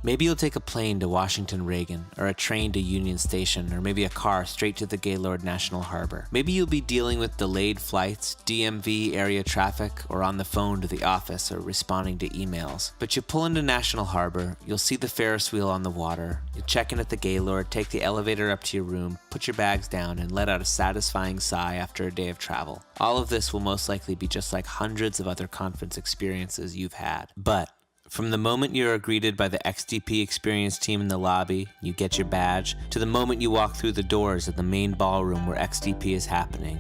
Maybe you'll take a plane to Washington Reagan, or a train to Union Station, or maybe a car straight to the Gaylord National Harbor. Maybe you'll be dealing with delayed flights, DMV area traffic, or on the phone to the office, or responding to emails. But you pull into National Harbor, you'll see the Ferris wheel on the water, you check in at the Gaylord, take the elevator up to your room, put your bags down, and let out a satisfying sigh after a day of travel. All of this will most likely be just like hundreds of other conference experiences you've had. But from the moment you are greeted by the XDP experience team in the lobby, you get your badge, to the moment you walk through the doors of the main ballroom where XDP is happening,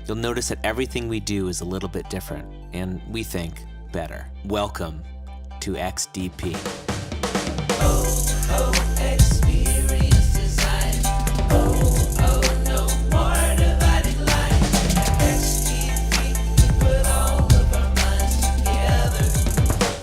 you'll notice that everything we do is a little bit different, and we think better. Welcome to XDP. Experience design. No more divided lines. XDP, put all of our minds together.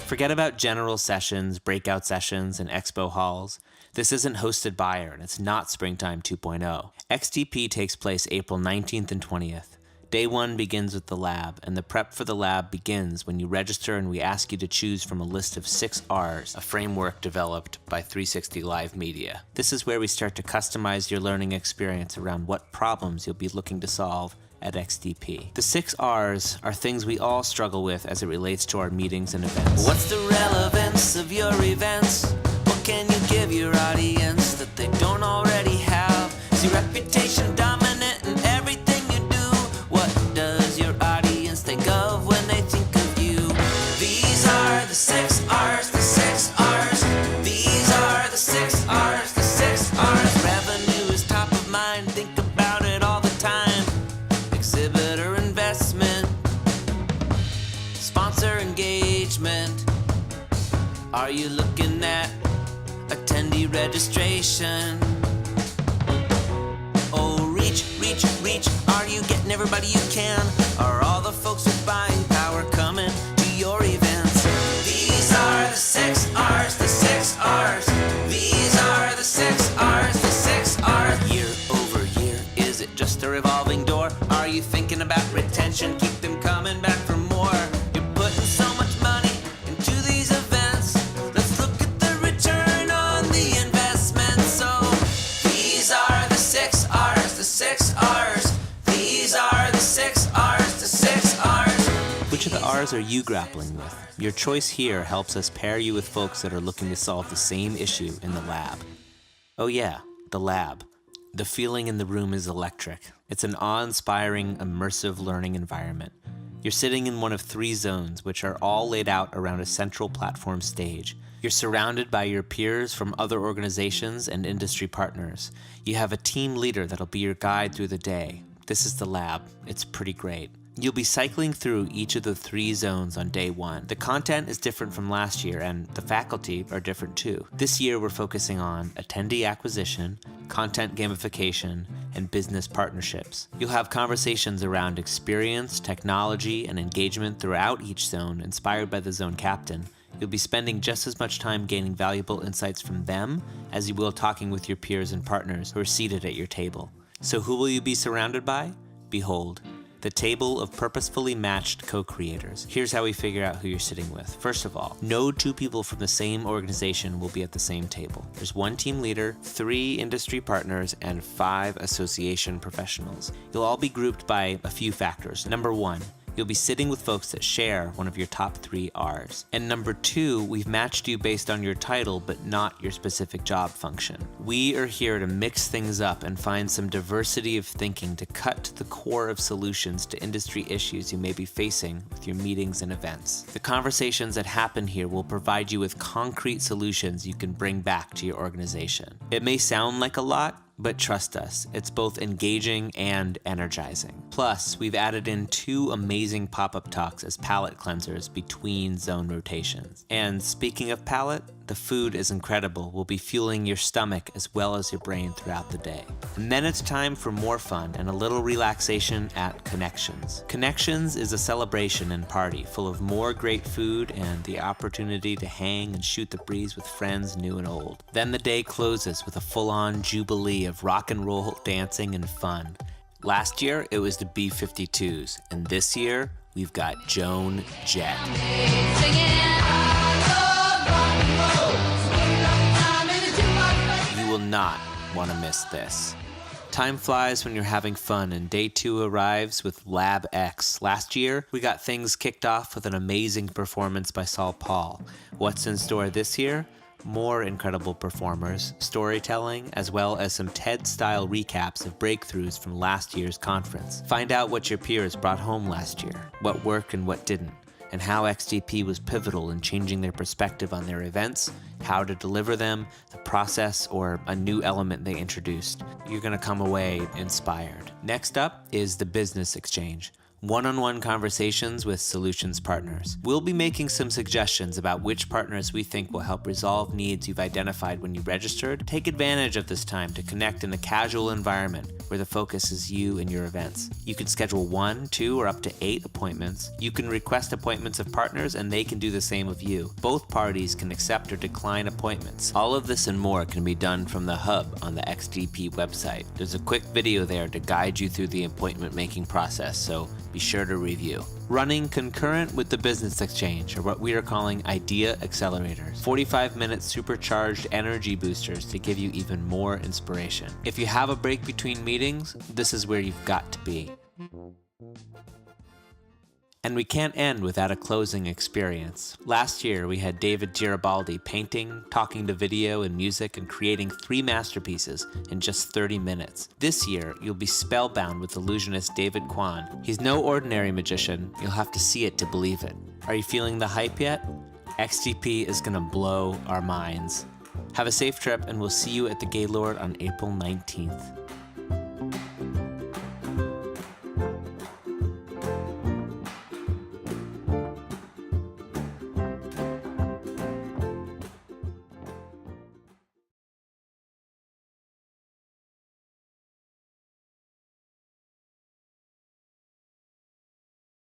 Forget about general sessions, breakout sessions, and expo halls. This isn't hosted by and it's not Springtime 2.0. XDP takes place April 19th and 20th. Day 1 begins with the lab, and the prep for the lab begins when you register and we ask you to choose from a list of 6 R's, a framework developed by 360 Live Media. This is where we start to customize your learning experience around what problems you'll be looking to solve at XDP. The 6 R's are things we all struggle with as it relates to our meetings and events. What's the relevance of your events? What can you give your audience that they don't already have? Is your reputation dominant in everything you do? What does your audience think of when they think of you? These are the 6 R's, the 6 R's. These are the 6 R's, the 6 R's. Revenue is top of mind, think about it all the time. Exhibitor investment, sponsor engagement. Are you looking at attendee registration? Oh, reach. Are you getting everybody you can? Are all the folks with buying power coming to your events? These are the 6 R's, the 6 R's. These are the 6 R's, the 6 R's. Year over year, is it just a revolving door? Are you thinking about retention? Keep them coming back for more. You're putting so much money into these events. Let's look at the return on the investment. So these are the 6 R's, the 6 R's. These are the 6 R's, the 6 R's. Which of the R's are you grappling with? Your choice here helps us pair you with folks that are looking to solve the same issue in the lab. Oh yeah, the lab. The feeling in the room is electric. It's an awe-inspiring, immersive learning environment. You're sitting in one of 3 zones, which are all laid out around a central platform stage. You're surrounded by your peers from other organizations and industry partners. You have a team leader that'll be your guide through the day. This is the lab. It's pretty great. You'll be cycling through each of the 3 zones on day 1. The content is different from last year, and the faculty are different too. This year we're focusing on attendee acquisition, content gamification, and business partnerships. You'll have conversations around experience, technology, and engagement throughout each zone, inspired by the zone captain. You'll be spending just as much time gaining valuable insights from them as you will talking with your peers and partners who are seated at your table. So who will you be surrounded by? Behold, the table of purposefully matched co-creators. Here's how we figure out who you're sitting with. First of all, no 2 people from the same organization will be at the same table. There's 1 team leader, 3 industry partners, and 5 association professionals. You'll all be grouped by a few factors. Number 1, you'll be sitting with folks that share one of your top 3 R's. And number 2, we've matched you based on your title, but not your specific job function. We are here to mix things up and find some diversity of thinking to cut to the core of solutions to industry issues you may be facing with your meetings and events. The conversations that happen here will provide you with concrete solutions you can bring back to your organization. It may sound like a lot, but trust us, it's both engaging and energizing. Plus, we've added in 2 amazing pop-up talks as palate cleansers between zone rotations. And speaking of palate, the food is incredible. We'll be fueling your stomach as well as your brain throughout the day. And then it's time for more fun and a little relaxation at Connections. Connections is a celebration and party full of more great food and the opportunity to hang and shoot the breeze with friends new and old. Then the day closes with a full-on jubilee of rock and roll, dancing, and fun. Last year, it was the B-52s, and this year, we've got Joan Jett. not want to miss this. Time flies when you're having fun, and day 2 arrives with Lab X. Last year, we got things kicked off with an amazing performance by Saul Paul. What's in store this year? More incredible performers, storytelling, as well as some TED-style recaps of breakthroughs from last year's conference. Find out what your peers brought home last year, what worked and what didn't, and how XDP was pivotal in changing their perspective on their events, how to deliver them, the process, or a new element they introduced. You're going to come away inspired. Next up is the Business Exchange. One-on-one conversations with solutions partners. We'll be making some suggestions about which partners we think will help resolve needs you've identified when you registered. Take advantage of this time to connect in a casual environment where the focus is you and your events. You can schedule 1, 2, or up to 8 appointments. You can request appointments of partners and they can do the same of you. Both parties can accept or decline appointments. All of this and more can be done from the hub on the XDP website. There's a quick video there to guide you through the appointment making process, so be sure to review. Running concurrent with the Business Exchange are what we are calling Idea Accelerators, 45-minute supercharged energy boosters to give you even more inspiration. If you have a break between meetings, this is where you've got to be. And we can't end without a closing experience. Last year, we had David Garibaldi painting, talking to video and music, and creating 3 masterpieces in just 30 minutes. This year, you'll be spellbound with illusionist David Kwan. He's no ordinary magician. You'll have to see it to believe it. Are you feeling the hype yet? XDP is gonna blow our minds. Have a safe trip, and we'll see you at the Gaylord on April 19th.